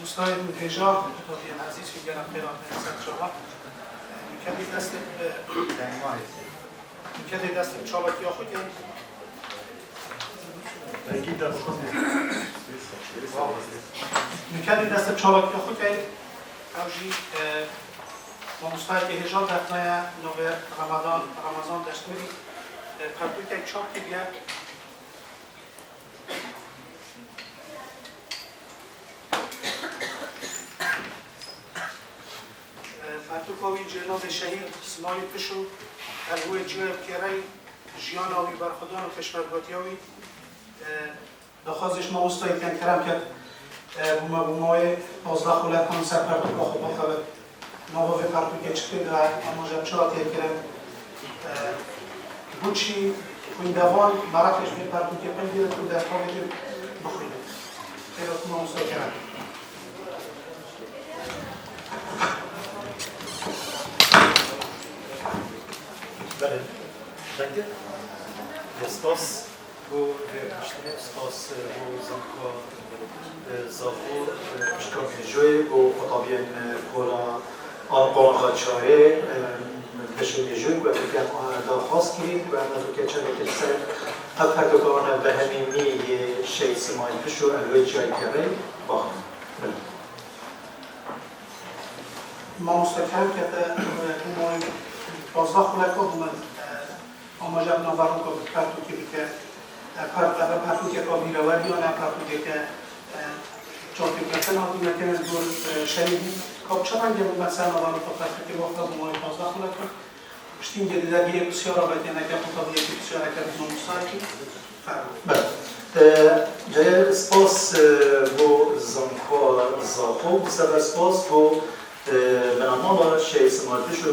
دوستای هجاب خطابی عزیز که گرم قرار نرسد شما میکردی دست چالکی ها خود میکردی دست چالکی ها خود اوجی مستای که هجاب دفنه نوبر رمضان دشتوری پرتوی که چاپ که بیاد پرتوکاوی جناب شهید اسماعیل پشو الگوی جوی بکیرای جیان آوی برخودان و کشورگاتی آوی دخوازش ما استایی کن کرم کرد بومای 12 خولت کنم سر پرتوکا خوب بخواه نوابه پرتوکا چکتی داره اما جب چرا تیر کرم بوچی خوی دوان مرکش بین پرتوکا پنگیره تو در خوابه که بخویده خیلی ما استایی کرم بله، danke. Spas bu müşteri, spas bu zanka zafu müşteri bu otabiyen kola anqola çare beşeri bu eken da xas kirin ve anladı ki çare kese hatta doktorana behemimi şey simay şu elbette çare bak. ما مستکم کرده که 12 خلک ها بومد اما جب نوارون که پرتوکی بکه پرتوکی که بیروردی و نه پرتوکی که چاپی کسن ها بومد که دور شنیدی که چه رنگه بود مثلا نوارون که پرتوکی وقتا بومد 12 خلک ها پشتین گیری در گیری بسیار را باید نگه خطابی یکی بسیار اکر بزن مستاکی بله جای سپاس بو زنکار زاخو بسبب سپاس بو بنامه شیء اسماعیل شو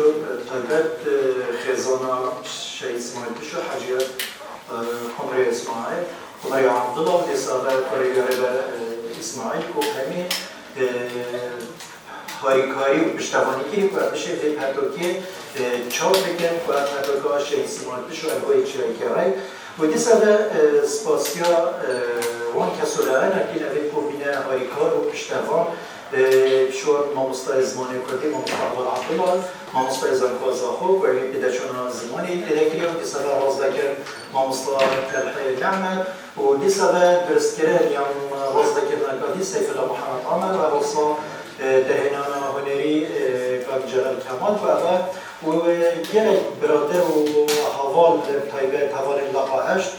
تبعت خزانه شیء اسماعیل شو حاجیت عمر اسماعیل عمر عبدالله دیسابه کاریگری اسماعیل کو همی هاریکاری و پشتوانی کی کو بشه به پرتوکی چاپ بکن کو پرتوکا شیء اسماعیل شو الگوی چریکایی و دیسابه سپاسیا وان کسولان اکی نوی کو بینه هاریکار و پشتوان شو ماموستای زمانی کردی ماموستای عبدالله ماموستای زنکا زاخو و این پیداشون زمانی دیدکری و دیسابه رازدکر ماموستای تلحی نعمت و دیسابه درستکرن یم رازدکر نکادی سیف الله محمد عمر و راسا دهنان هنری کاک جلال کمال و یک برادر و حوال تایبه حوال لقا هشت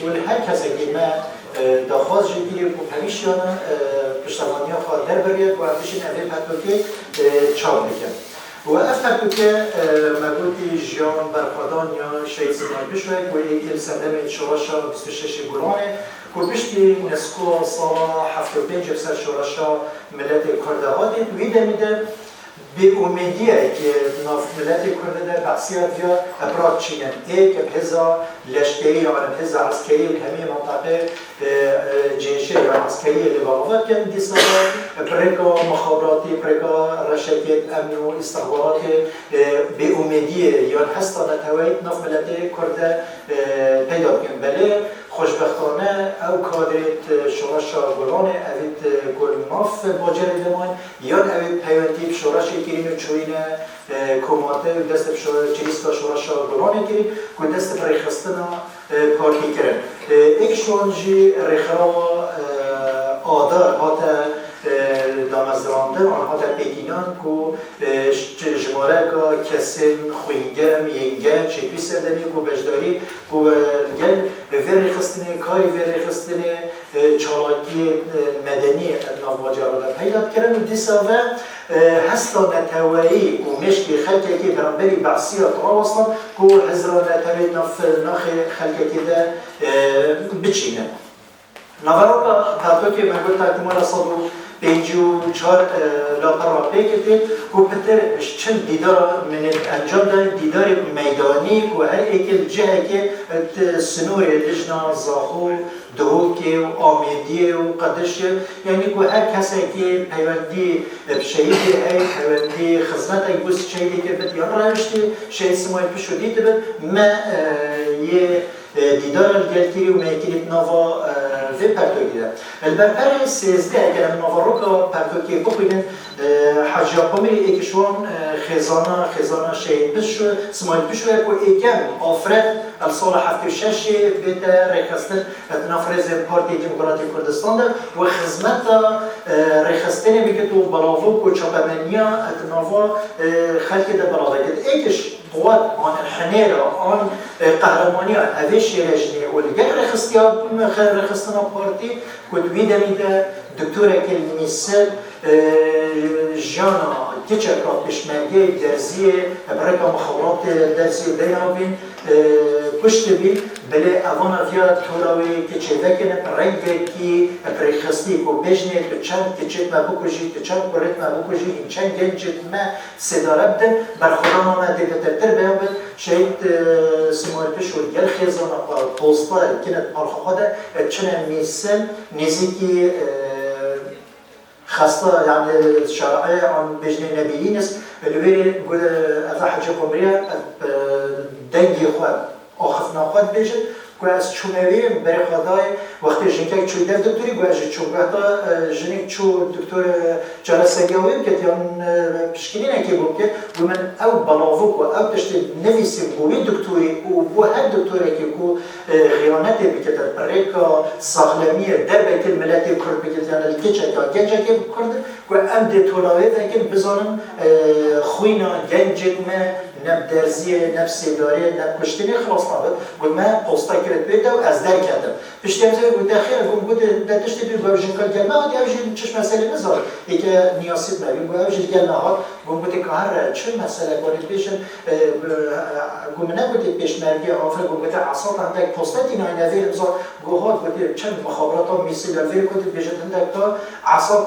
و هر کسی که ما دخواست جدیدی و پریشان پشتوانی خواهد در برید و ارتشین اوه پرتوکه چاپ بکن و اف پرتوکه مگوتی جیان برخوادان یا شهید سیمای بشوید و ایل سندم شوراشا 26 گرانه و پشتی نسکو سال 75 بسر شوراشا ملت کرده هادید ویده میده به امیدیه که ناف ملت کرده در بحثیت یا ابراد چینن که بهزا لشکری یا بهزا عسکری همه منطقه جنشی و عسکری لباقات کن دیسا پرکا مخابراتی پرکا رشکت امن و استخبارات به امیدیه یا هستا نتوایید ناف ملت کرده پیدا کن بله خوشبختانه او کادرت شوراشا گلانه اوید گل ناف باجر دمان یا اوید پیوندی شوراشی کریم چوینه کماته و دست چریستا شوراشا گلانه کریم که دست برای خستنا پارکی کرن ایکشون جی رخرا آدار هاتا دامزراندن آنها در پیگینان که جماره که کسین خوینگم ینگم چکوی سردنی که بجداری که گل ویر خستنی کاری ویر خستنی چالاکی مدنی نواجه را در پیداد کردن و دیساوه هستا نتوایی و مشکی خلقه که برانبری بعصیات را وصلن که هزرا نتوایی ناخ خلقه که ده بچینه نوارا پرتوکه من گفت احتمال صدو 54 لاپر را پیکردیم و پتر چند دیدار من انجام دادن دیدار میدانی و هر ایک جهه که سنور لجنا زاخو دهوکی و آمیدی و قدش یعنی که هر کسی که پیوندی بشهیدی های پیوندی خدمت ای بوست شهیدی که بد یان روشتی شهید سمای پشو دیده بد ما یه دیدار گلتیری و میکریت نوا في پرتوگیره. البرپر سیزده اگر نوروکا پرتوگی بخویدن حاجی قومی ایکشون خزانه شهید بشو اسماعیل بشو کو ایکم آفرد السال 76 بیت رخصتن نفرز پارتی دموکراتی کردستان ده و خدمت رخصتن میگه تو بلاوو کو چاپمنیا اتناوا خلق ده بلاوید ایکش قوات آن الحنيرة آن قهرمانية أفيش رجني ولقى رخصتنا بارتي كنت بيدا دكتورة كالمثال جانا تشكرا بشمانجي درزية بركة مخابرات درزية بينابين پشت بی بله اوانا فیا توراوی که چه وکن رنگی کی پرخستی کو بجنه تو چند کچت ما بکوجی تو چند کورت ما بکوجی این چند گنجت ما صداره بدن برخوران ما دیتتر بیان بد شاید سیمارتش و گل خیزان پوستا کنت مرخوده چنان میسن نزیکی خاصة يعني الشرعية عن بجنة نبيينس اللي بيقول أذا حاجة قمرية دنجي خواد آخفنا خواد بيجن كواس شونوي بري خداي وقت جنكك شو دف دكتوري كواس شو قطع جنك شو دكتور جالس سجاوي بكت يوم بشكلنا كي بوكت ومن أو بلاوك أو تشت نفسي بوي دكتوري وبو هاد دكتوري كي كو خيانات بكت بريكا صغلمية دربة الملات كرد بكت يعني الكيتشا كجنجا كي بكرد وأم دكتوراوي لكن بزارم خوينا جنجك ما نب درزیه، نب سیداره، نب کشتنی خلاص نبود. گفت من پستا کرد بیدا و از در کردم. پیشتیم زیر گفت داخل گفت داشتی بی گفت جنگل گل ما هدی اوجی چش مسئله نزار. ایکه نیاسید نبیم گفت اوجی گل نهاد گفت کار چه مسئله کنید پیشن گفت نبودی پیش مرگی آفر گفت عصات عندك پستا دینای نویر بزار گفت چند مخابرات ها میسیل ویر کنید بیشتر عندك تا عصات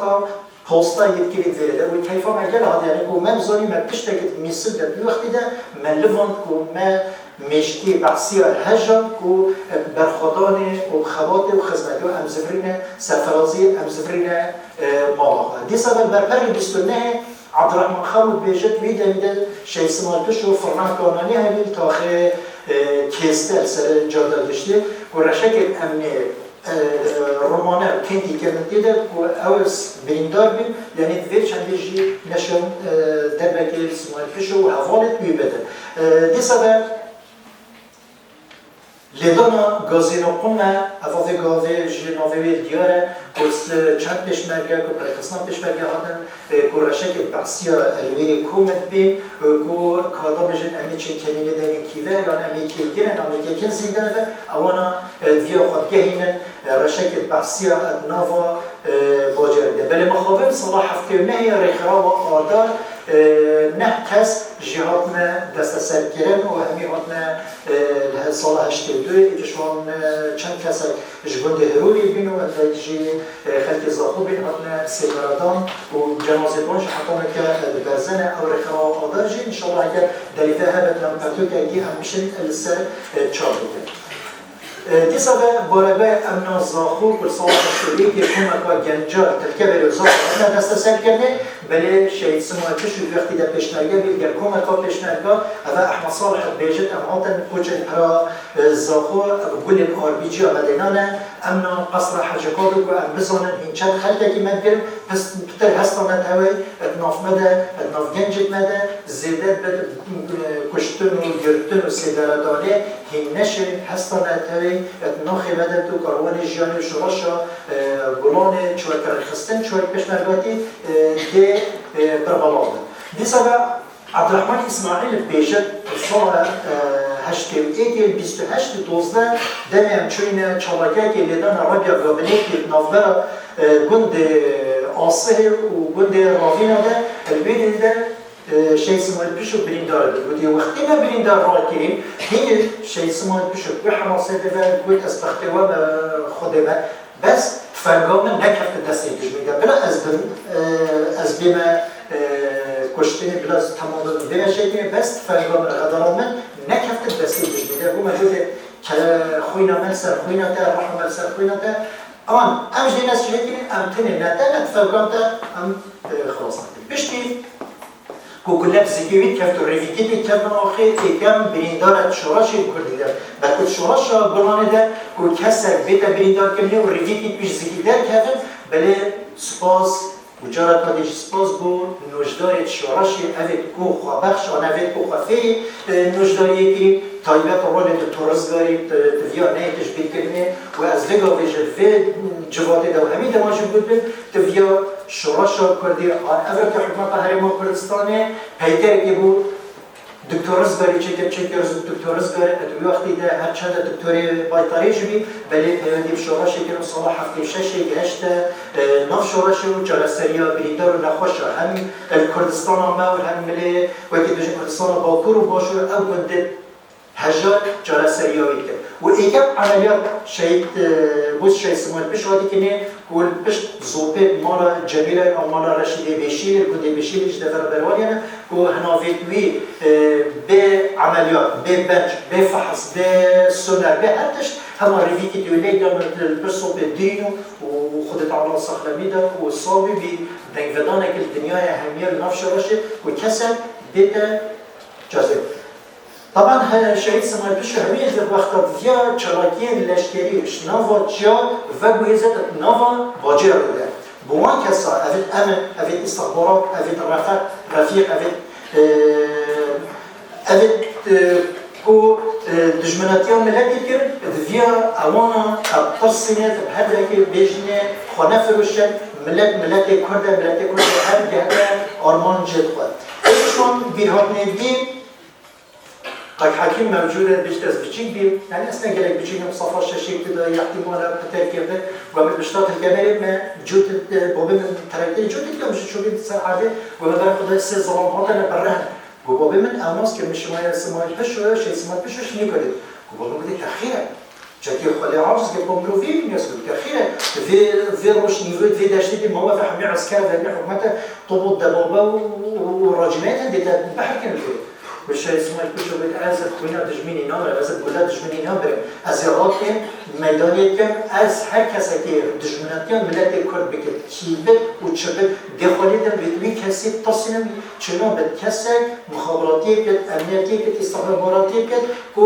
پوستا یکی دیده و کیفا مگه هاد یعنی کو من زانی من پیش تکت میسل در وقتی ده من لوند کو من مشکی بحثی هجم کو برخدان و خوات و خدمت و امزفرین سرفرازی امزفرین ماها دی سبب برپری بیستونه عبدالرحمن خالد بیشت ویده شیء سمالتش و فرمان کانانی همیل تاخه کیستر سر جاده داشته و رشک امنی رومانه کندی کردن ده و اوس بیندار بیم یعنی وی چندی جی نشون دربکه سمایتش و حوالت بیبده دی سبب لیدانا گازینو قمه افاده گازه جناوی دیاره کس چند پیشمرگه که پرکسنا پیشمرگه هاتن کورشه که بحثیا الوی کومت بیم کو کادا بجن امی چه کمینه دارین کیوه یا امی که گیرن امی که کن زیدن و اوانا ویا خود گهینن رشه که بحثیا ناوا باجرده بله مخابر صلاح هفته نهی رخرا و آدار نه کس جهاتنا دست سر کردن و همی هاتنا سال 82 ایشون چند کس جوند هروی بینو و جی خلک زاخو بین هاتنا سپردان و جنازه بانش حتی که برزن او رخوا آدار جی انشالله اگر دلیفه هبت نام پرتو که اگه هم میشن السر چار بوده دی سبب بارگاه امنا زاخو کل سال شدی که کمکا گنجار تلکه بری زاخو امنا دست سر کرده بله شهید سمایتش وقتی در پیشنرگه بیگر کمکا پیشنرگه اوه احمد صالح بیجت امهاتن پوچن پرا زاخو گل آربیجی آمدینانه امنا قصر حجکادو که ام بزانن این چند خلقه که من برم پس پتر هستانت هوی اتناف مده اتناف گنجت مده زیده بده کشتن و گرتن و سیدردانه هین نشه هستانت هوی اتناخی مده تو کاروان جیانی شراشا گلان چوک رخستن چوک پیشنرگاتی که بربالاده دی سبب عبدالرحمن اسماعیل بیشت سال 28 دمی همچنین چالاکه که لیدان عربیا گابنه که نافبرا گند آسه و گند راوینا ده الویدی ده شیء سمایل پیشو بریندار بود و وقتی ما بریندار را کریم هی شیء سمایل پیشو به حماسه ده بود از بختوا خودمه بس فرقام نکفت دستی کشمیده بلا از بیم کشتنی بلا تمام بیم شیء بس فرقام غداران من نکفت دستی کشمیده بو موجود که خوینا من سر خوینا تا رحم من سر خوینا تا آن امش دیناس شیء ام تنی نتا فرقام تا ام خلاص نکرد. بشتی کو کلاب زکیویت کفت و ریفیکیت کفت آخه ایکم بریندار شوراشی کردی ده بلکه شوراش گرانه ده کو کسر بیت بریندار کنه و ریفیکیت پیش زکیدار کفت بله سپاس وجارة قديش سپاس بو نوجداري شوراشي أفيد كو خبخش أنا أفيد كو خفي نوجداري كريم طيبات الرول التورزغاري تفيا ناي تشبيه كلمة وأزدقا فيجل في جواتي دو همي دماجم بودن تفيا شوراشا كردي أفيد كحكمة هرمان كردستاني هيتر كيبو دکترزگاری چه که دکترزگاری ادویه وقتی ده هر چند دکتری بایتاری جبی بله پیوندی شوراشی که صلاح هفته ششی گشت نف شوراشی و جلسریا بریدار و نخوش هم کردستان ما و هم ملی وقتی دوش کردستان باکور و باشور او کنده هجار جلسریا ویده و ایکم عملیات شهید بوز شهید سمایت پیش وادی کنه کل پیش زوبه مالا جمیله او مالا رشیده بشیر کنده بشیرش دفر بروانیانه که هنافیتوی به عملیات به بنج به فحص به سونر به هرتش همه روی که دیولی دارن البرسو به دینو و خودت علا سخلمی دار و صابی بی دنگودانه که دنیای همیه نفش راشه و کسر بیده جازه طبعا شهید سمایت پیش همیه در وقت ویا چلاکی لشکریش نوا جا و گویزت نوا واجه رو ده بوان کسا اوید امن اوید استخبارات اوید رفیق اوید کو دجمناتی ها ملتی کرد ویا اوانا ابترسینه هر که بیجنه خانه فروشن ملت کرده هر گهده آرمان جد خود ایشون بیرهات ندیم قد حكيم موجودة بيشتغل بيجيك بي يعني أصلاً قالك بيجيك مصطفى الشاشي كده يحتمل بتاعي كده وقبل بشتغل الجمالي ما جود بابي من تركتي جود كده مش شو بيت سر عادي وقبل خدها سير ظلام هذا أنا برهن وبابي من أماس كمش ما يسمع بشو شيء يسمع بشو شنو كده وبابي كده تأخيرا جاكي خلي عارض قبل ملوفي من يسكت تأخيرا في روش نيفو في داشتي ما هو في حمي عسكر في حكومته طبوط دبابة وراجمات هندي بحر كان فيه والشيء اسمه الكشوف بالأزل كنا دجميني نامر أزل كلها دجميني نامر أزيراتهم ميدانيتهم أز هر کسی که دجمناتیان ملت کرد بکرد چیبت و چبت دخالیدن بدوی کسی تصنیم چنان بد کسی مخابراتی کد امنیتی کد استخباراتی کد که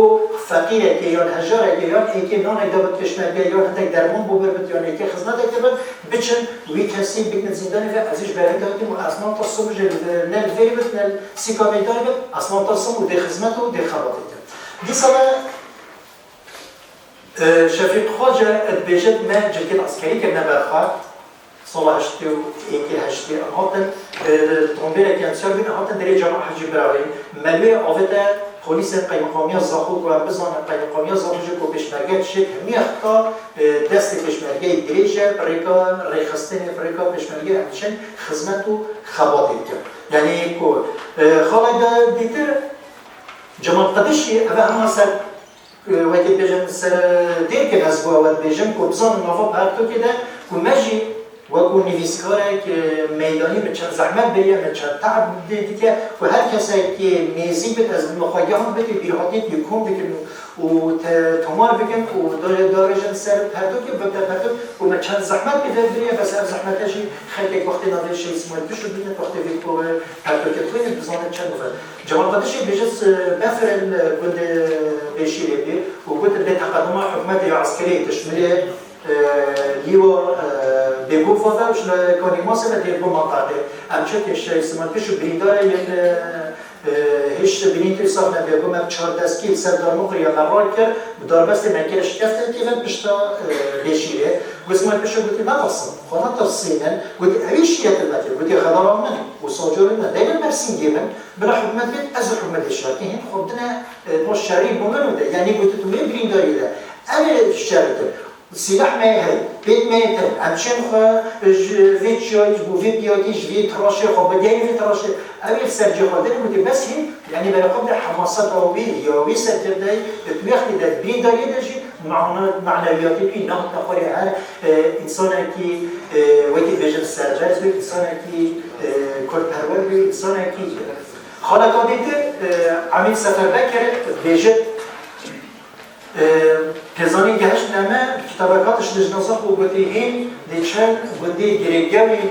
فقیره که یا هجاره که یا اینکه نان دابت کشمرگه یا حتی درمان ببرد یا اینکه خدمت کبد بچن وی کسی بکن زندانی و ازش برای دادیم و اصلا تصمیم نل ویبت نل سیکامیداری بد اصلا تصمیم و ده خدمت و ده خباتی دي صلاة شفيق خواجة اتبيجت ما جلكت عسكري كنا برخات صلاة هشتي و ايكي هشتي هاتن تنبيرا كان سربين هاتن دري جماعة حجي براوين ملوية آفتا پلیس قیمقامی زاخو و بزن قیمقامی زاخو جو پیشمرگه شد همی اختا دست پیشمرگه دریجه برای ریخستن برای پیشمرگه همچنین خدمت و خباتی کرد یعنی کو خالد دیگر جمال قدشی اوه همه سر وقتی بیشتر سر دیر که از باید بیشتر کو بزن نوا پرتو کده کو مجی و کو نویسکاره که میدانی به چند زحمت بریه به چند تعب دیگه و هر کسی که میزی بد از مخاطبان بده بیرحمانیت یکم بکن و تمام بکن و دارجن سر پرتو که بده پرتو و به چند زحمت بده بریه بس هر زحمتشی خیلی وقتی ناوی شیء اسمه بشه بینه وقتی ویکو پرتو که توی بزنه چند نفر جمال قدشی بیشتر بفرن بود بشیره بی و بود به تقدم حکومت عسکری تشمله لیو بگو فاده وش لکانی ماسه و دیگه منطقه همچه که شیء اسمه پیشو برینداره یک هیچ بینید حساب نبیه گم چهار دستی سردار مقری قرار کرد داربست مکرش کفته که و بشتا بشیره واسمه پیشو گفتی نقصم خوانا تفصیلا گفتی اویشیت المتر گفتی خدار من و ساجور من دایم مرسینگی من برای حکومت بید از حکومت شرطی هم خودنا باش شریک بمنو ده یعنی گفتی تو می برینداری ده اول شرطه سلاح ما هي بيت ما يتم عشان فيت شوي وفي بيوتيش في تراشي خبدين في تراشي أبي سرجي خدين ودي بس هي يعني بنقبل حماسات أو بيه يا ويسر تبدأ تبيخلي ده بين داري ده شيء معنوياتي في نهض نخوري هر إنسان كي وقت بيجن سرجاز بي إنسان كي كل پرور بي إنسان كي خالقات ده عمل سفر بكر بيجن خزانی گهش نمه کتابکاتش لجنازاق و گوتی هین دیچن گوتی گریگوی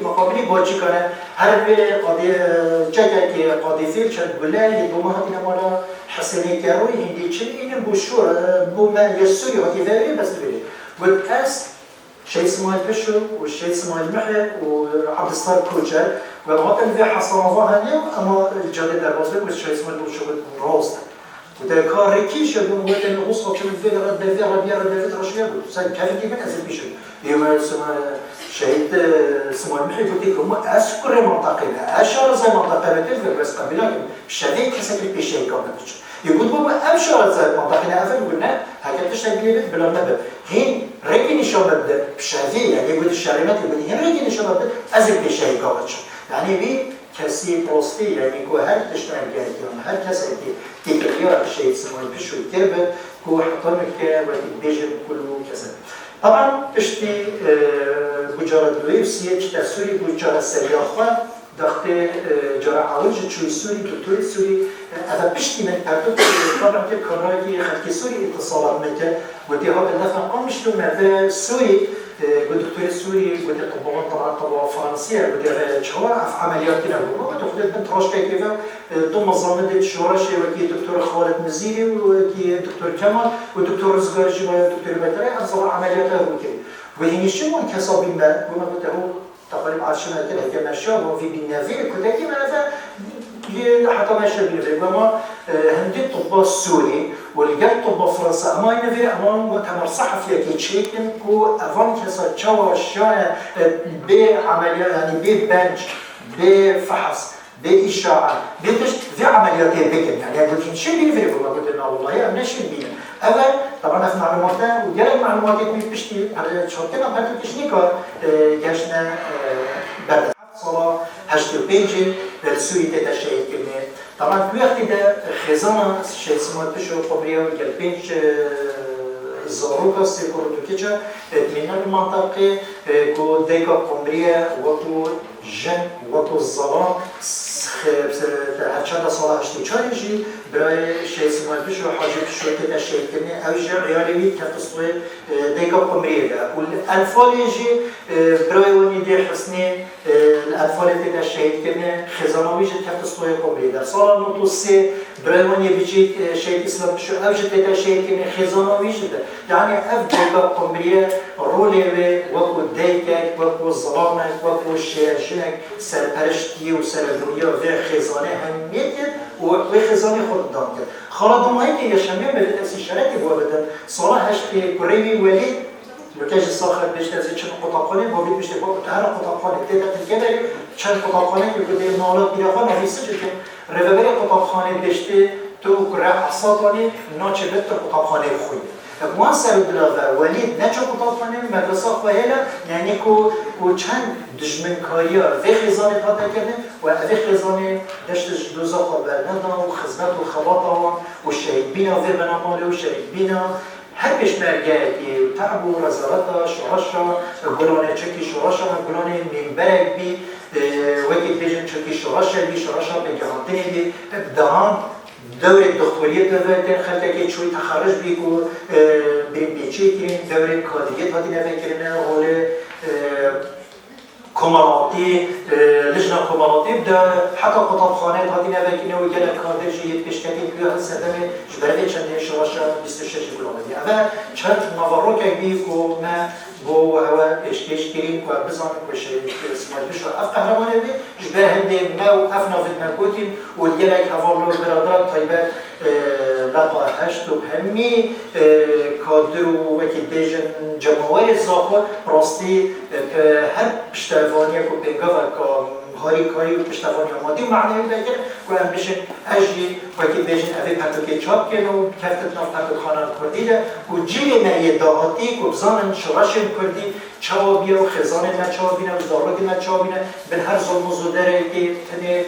مقابلی با چی کنه هر به قاضی جگه که قاضی فیل چند گله دو ماه دینا مالا حسنی کروی هندی چن این بوشور بو ما یسوری هاتی وری بس بری گوت اس شيء اسمه البشو والشيء اسمه المحي وعبد الستار كوتشر وهذا اللي حصل ظهرنا اما الجديد الرازق والشيء اسمه البشو روست وده كار ركيش يقول وقت انه غصب شو الفيديو رد الفيديو رشيا سان كيف كيف نزل بيشو يوم اسمه شهيد اسمه المحي قلت لكم اسكر منطقه اشهر زي منطقه بتلف بس قبل شديد حسب البيشي كمان يقول بابا ابشر زي منطقه افل قلنا هكذا تشتغل بلا نبض هين رجل شباب بشهادية يعني يقول الشريمات يقول هين رجل شباب أزل بشيء قاعدش يعني بي كسي بوستي يعني كو هر تشتغل جاهزين هر كسر تكرير شيء اسمه البشو الكربة كو حطمك وتبيجن كله كسر طبعا اشتي بجارة دويفسية تسوري بجارة سرياخوة دخت جرا عالج شوي سوري دكتور سوري هذا بشتي من ترتب طبعا في كراكي خلك سوري اتصالات مكة ودي هذا اللفظ قامش له ماذا سوري ودكتور سوري ودي طبعا فرنسية ودي شهور في عمليات كنا وتأخذ بنت راشكا كيف ضم زمانة الشورشة وكي دكتور خالد مزيري وكي دكتور كمال ودكتور رزقارجي ودكتور بتري أنصار عملياتها وكي وهني شو من كسب ما وما بتهو تقريبا عشان هذا المشروع وفي بالنافع كذا كذا حتى ما يشبه الربما هندي طب السوري والجال طب فرنسا أما ينفع أما مؤتمر صحفي كيتشيكن كو أفان كسر شوا شاء بعمليات يعني ببنج بفحص بإشاعة بتشت في عمليات بكم يعني قلت إن شيء بيفرق والله قلت لنا والله يا أمنا شيء بينا أولا طبعا في معلوماتنا وجال المعلومات اللي بيشتي على شرطنا بهذا التشنيكا جاشنا بعد صلاة هشت بينجي السوري تتشيء كلمة طبعا في وقت ده خزانة شيء اسمه بشو قبرية وجال بينج زاروكا سيكورو توكيتشا من المنطقة كو ديكا قمرية وكو جن وكو الظلام هالشهر صلاة هشتو شارجي برای شيء اسمه بشو حاجة بشو تتشيء كلمة أو جا عيالي كتصوي ديكا قمرية الأنفال يجي برای وني دي حسني الأنفال تتشيء كلمة خزانة ويجي كتصوي قمرية در سال نوتوسي برای وني بيجي شيء اسمه بشو أو جا تتشيء كلمة خزانة ويجي يعني أف ديكا قمرية رولي وكو ديكك وكو الظلامك وكو الشيشنك سرپرشتي وسردوية وفي خزانة هميتك وخزانة خود دام کرد. خاله دمایی که یشمیه ملت اسی شرکی بودن سال هشت کروی ولید لوکاج ساخر بیشتر از چند قطعخانه بابید بیشتر با هر قطعخانه تعداد کمی چند قطعخانه که بوده مالات بیرون نویسه چون روبری قطعخانه بیشتر تو کره حسابانی ناچه بهت قطعخانه خویه. ما سر دلاغ ولید نچه قطعخانه مدرسه خویله یعنی کو چند دشمن کاریا و خزانه پاتا کردن و اوی خزانه دشتش دوزا خبرنده و خدمت و خباطا و شهید بینا و بناماله و شهید بینا هر پشمرگه که تعب و رزالتا شوراشا گلانه چکی شوراشا گلانه منبرک بی وکی بیجن چکی شوراشا بی شوراشا بگهانتنی بی دهان دور الدكتورية تبعتين خلتك شوي تخرج بيكو بيتشي كرين دور الكادريات هذه نفكرنا ولا كمالاتي لجنة كمالاتي بدا حتى قطعخانات هذه نفكرنا وجل كادر جيد بيشتكي بيها السلامة جبرت شندين شراشة 26 كيلومتر أما شرط مفروض بيكو ما بو هوا اشتيش كريم كوا بزان كوشي اسمه بشو اف قهرمانه بي جبر هندي ما وقفنا في المكوتين والجلك هفالو برادرات طيبات لقا هشت وهمي كادرو وكي بيجن جمهور الزاقو راستي هر بشتفانيه كو بينقفا هاری کاری و پشتوانی آمادی و معنی بگیر که هم بشن اجی وکی بیشن اوی پرتوکی چاپ کن و کفتت ناف پرتوک خانه کردی ده و جیل نهی داهاتی که بزانن شراشن کردی چوابیه و خزانه نچوابینه و داروگی نچوابینه بن هر ظلم و زودره که تنه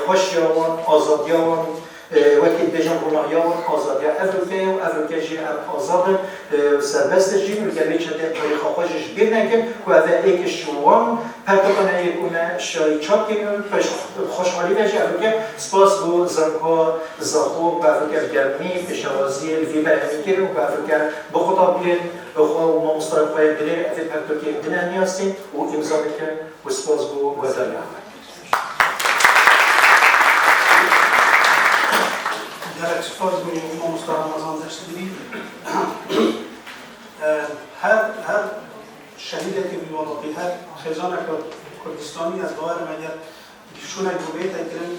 خوش یاوان آزادیاوان وقتی بجن رومایا و آزادی افریقا و افریقا جی آزاد سربست جی میگه چه تاریخ خودش ببینن و از یک شوام پرتقانه یکونه شای چاپ کنیم خوشحالی بشه افریقا سپاس بو زنها زاخو و افریقا گرمی پشوازی وی برهمی کرد و افریقا با خدا بیاد و ما مستقیم باید بلیر افریقا پرتقانه دنیا نیستیم و امضا بکن و سپاس بو وزاری در سپاس بو ما مستقیم رمضان داشت بودیم هر شهیده که بیوانوی هر خیزان کردستانی از باور مگر شونه گوبیت اگرن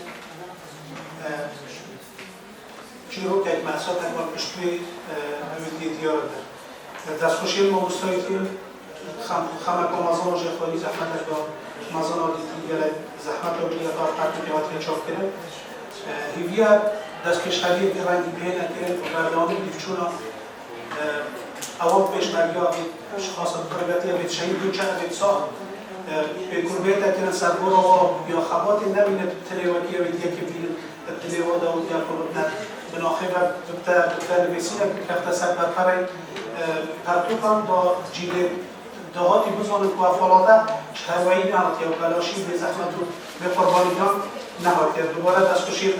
چیرو که یک محصات اکبر پشتوی اویدی دیار در دستخوشی ما مستایی که خمک و مزان و جخوانی زحمت اکبر مزان آدی دیگر زحمت و بیادار پرتو که هاتی چاپ کرن هیویا دستکشخلی رنگی بین اکرن و بردانی دیفچونا اول پیشمرگی اشخاص قربتی اوید شهید دوچه اوید سا به قربیت اکرن سربورا یا خبات نبینه تلیواکی اوید یکی بین تلیوا داود یا قربت بناخیر بکتر نویسینه که کفت سر برپره پرتوکان دا جیل دهاتی بزانن که افالاده شهروایی نهات یا بلاشی به زحمت و به قربانیان نهات دوباره دستکشی